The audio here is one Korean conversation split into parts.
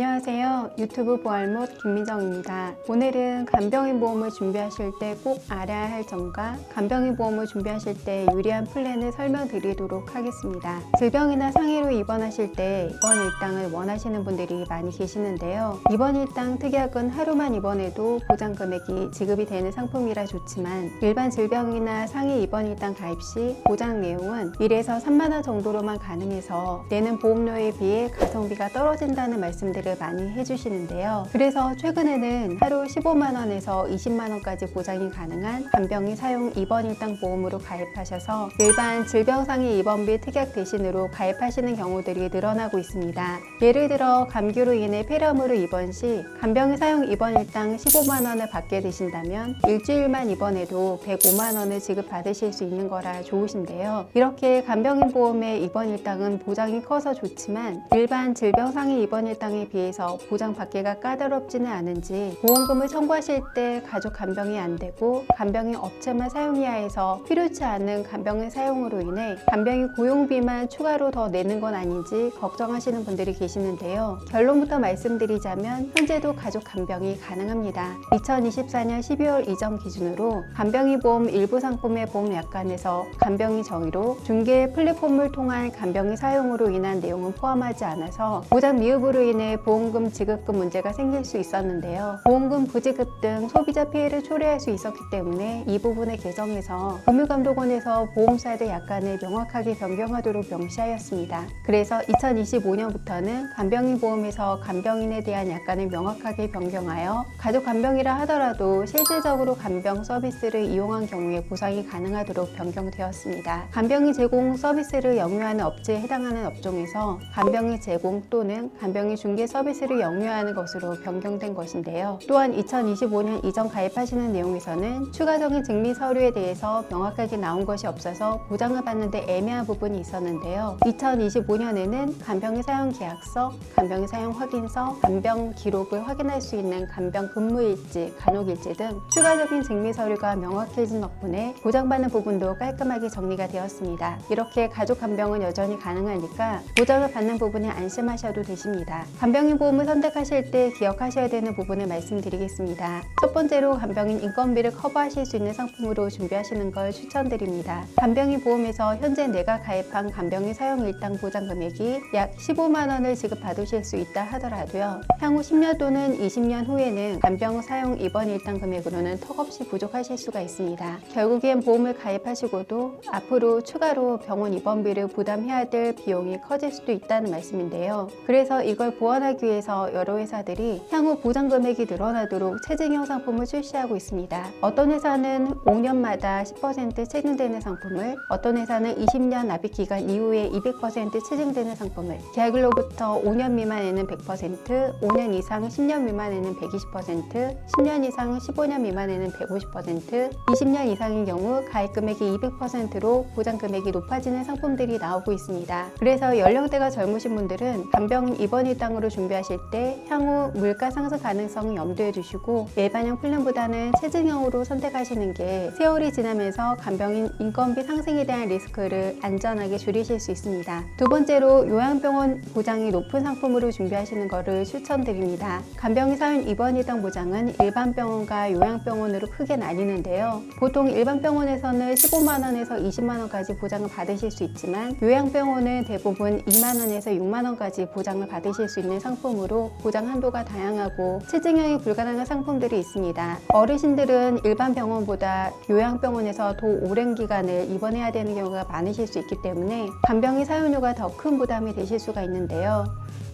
안녕하세요. 유튜브 보알못 김미정입니다. 오늘은 간병인 보험을 준비하실 때 꼭 알아야 할 점과 간병인 보험을 준비하실 때 유리한 플랜을 설명드리도록 하겠습니다. 질병이나 상해로 입원하실 때 입원 일당을 원하시는 분들이 많이 계시는데요. 입원 일당 특약은 하루만 입원해도 보장 금액이 지급이 되는 상품이라 좋지만 일반 질병이나 상해 입원 일당 가입 시 보장 내용은 1에서 3만 원 정도로만 가능해서 내는 보험료에 비해 가성비가 떨어진다는 말씀들을 많이 해주시는데요. 그래서 최근에는 하루 15만 원에서 20만 원까지 보장이 가능한 간병인 사용 입원 일당 보험으로 가입하셔서 일반 질병상해 입원비 특약 대신으로 가입하시는 경우들이 늘어나고 있습니다. 예를 들어 감기로 인해 폐렴으로 입원 시 간병인 사용 입원 일당 15만 원을 받게 되신다면 일주일만 입원해도 105만 원을 지급받으실 수 있는 거라 좋으신데요. 이렇게 간병인 보험의 입원 일당은 보장이 커서 좋지만 일반 질병상해 입원 일당에 비해서 보장받기가 까다롭지는 않은지 보험금을 청구하실 때 가족 간병이 안 되고 간병인 업체만 사용해야 해서 필요치 않은 간병인 사용으로 인해 간병인 고용비만 추가로 더 내는 건 아닌지 걱정하시는 분들이 계시는데요. 결론부터 말씀드리자면 현재도 가족 간병이 가능합니다. 2024년 12월 이전 기준으로 간병인 보험 일부 상품의 보험 약관에서 간병인 정의로 중개 플랫폼을 통한 간병인 사용으로 인한 내용은 포함하지 않아서 보장 미흡으로 인해 보험금 지급금 문제가 생길 수 있었는데요. 보험금 부지급 등 소비자 피해를 초래할 수 있었기 때문에 이 부분을 개정해서 금융감독원에서 보험사들 약관을 명확하게 변경하도록 명시하였습니다. 그래서 2025년부터는 간병인 보험에서 간병인에 대한 약관을 명확하게 변경하여 가족 간병이라 하더라도 실질적으로 간병 서비스를 이용한 경우에 보상이 가능하도록 변경되었습니다. 간병인 제공 서비스를 영유하는 업체에 해당하는 업종에서 간병인 제공 또는 간병인 중개 서비스를 영유하는 것으로 변경된 것인데요. 또한 2025년 이전 가입하시는 내용에서는 추가적인 증명 서류에 대해서 명확하게 나온 것이 없어서 보장을 받는 데 애매한 부분이 있었는데요. 2025년에는 간병인 사용 계약서, 간병인 사용 확인서, 간병 기록을 확인할 수 있는 간병 근무일지, 간혹일지 등 추가적인 증명 서류가 명확해진 덕분에 보장받는 부분도 깔끔하게 정리가 되었습니다. 이렇게 가족 간병은 여전히 가능하니까 보장을 받는 부분에 안심하셔도 되십니다. 간병인 보험을 선택하실 때 기억하셔야 되는 부분을 말씀드리겠습니다. 첫 번째로 간병인 인건비를 커버하실 수 있는 상품으로 준비하시는 걸 추천드립니다. 간병인 보험에서 현재 내가 가입한 간병인 사용 일당 보장 금액이 약 15만 원을 지급받으실 수 있다 하더라도요. 향후 10년 또는 20년 후에는 간병 사용 입원 일당 금액으로는 턱없이 부족하실 수가 있습니다. 결국엔 보험을 가입하시고도 앞으로 추가로 병원 입원비를 부담해야 될 비용이 커질 수도 있다는 말씀인데요. 그래서 이걸 보완하기 위해서 여러 회사들이 향후 보장 금액이 늘어나도록 체증형 상품을 출시하고 있습니다. 어떤 회사는 5년마다 10% 체증되는 상품을, 어떤 회사는 20년 납입 기간 이후에 200% 체증되는 상품을, 계약일로부터 5년 미만에는 100%, 5년 이상 10년 미만에는 120%, 10년 이상 15년 미만에는 150%, 20년 이상인 경우 가입 금액이 200%로 보장 금액이 높아지는 상품들이 나오고 있습니다. 그래서 연령대가 젊으신 분들은 간병인 입원 일당으로 준비하실 때 향후 물가 상승 가능성을 염두에 두시고 일반형 플랜보다는 체증형으로 선택하시는 게 세월이 지나면서 간병인 인건비 상승에 대한 리스크를 안전하게 줄이실 수 있습니다. 두 번째로 요양병원 보장이 높은 상품으로 준비하시는 것을 추천드립니다. 간병인 사용 입원 일당 보장은 일반 병원과 요양병원으로 크게 나뉘는데요. 보통 일반 병원에서는 15만 원에서 20만 원까지 보장을 받으실 수 있지만 요양병원은 대부분 2만 원에서 6만 원까지 보장을 받으실 수 있는 상품으로 보장 한도가 다양하고 체증형이 불가능한 상품들이 있습니다. 어르신들은 일반 병원보다 요양병원에서 더 오랜 기간을 입원해야 되는 경우가 많으실 수 있기 때문에 간병인 사용료가 더 큰 부담이 되실 수가 있는데요.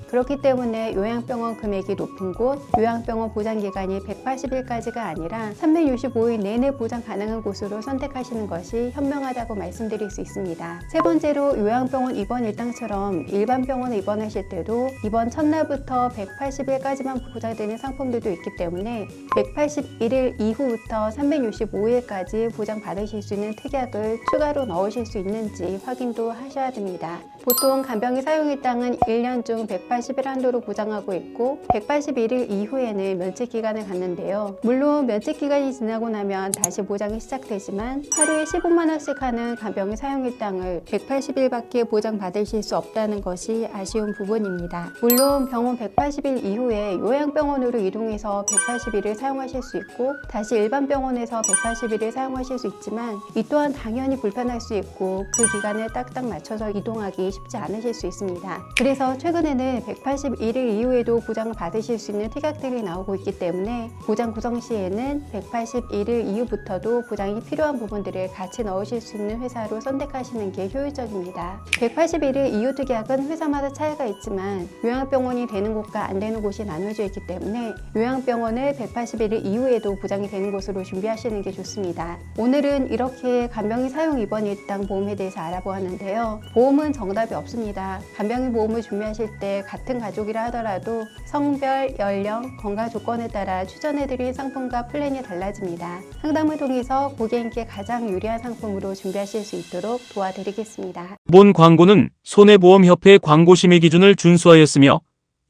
그렇기 때문에 요양병원 금액이 높은 곳, 요양병원 보장기간이 180일까지가 아니라 365일 내내 보장 가능한 곳으로 선택하시는 것이 현명하다고 말씀드릴 수 있습니다. 세 번째로 요양병원 입원 일당처럼 일반 병원에 입원하실 때도 입원 첫날부터 180일까지만 보장되는 상품들도 있기 때문에 181일 이후부터 365일까지 보장받으실 수 있는 특약을 추가로 넣으실 수 있는지 확인도 하셔야 됩니다. 보통 간병인 사용 일당은 1년 중 180 180일 한도로 보장하고 있고 181일 이후에는 면책 기간을 갖는데요. 물론 면책 기간이 지나고 나면 다시 보장이 시작되지만 하루에 15만 원씩 하는 간병인 사용일당을 180일밖에 보장받으실 수 없다는 것이 아쉬운 부분입니다. 물론 병원 180일 이후에 요양병원으로 이동해서 180일을 사용하실 수 있고 다시 일반 병원에서 180일을 사용하실 수 있지만 이 또한 당연히 불편할 수 있고 그 기간에 딱딱 맞춰서 이동하기 쉽지 않으실 수 있습니다. 그래서 최근에는 181일 이후에도 보장을 받으실 수 있는 특약들이 나오고 있기 때문에 보장 구성 시에는 181일 이후부터도 보장이 필요한 부분들을 같이 넣으실 수 있는 회사로 선택하시는 게 효율적입니다. 181일 이후 특약은 회사마다 차이가 있지만 요양병원이 되는 곳과 안 되는 곳이 나눠져 있기 때문에 요양병원을 181일 이후에도 보장이 되는 곳으로 준비하시는 게 좋습니다. 오늘은 이렇게 간병인 사용 입원 일당 보험에 대해서 알아보았는데요. 보험은 정답이 없습니다. 간병인 보험을 준비하실 때 같은 가족이라 하더라도 성별, 연령, 건강 조건에 따라 추천해드린 상품과 플랜이 달라집니다. 상담을 통해서 고객님께 가장 유리한 상품으로 준비하실 수 있도록 도와드리겠습니다. 본 광고는 손해보험협회 광고심의 기준을 준수하였으며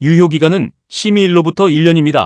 유효기간은 심의일로부터 1년입니다.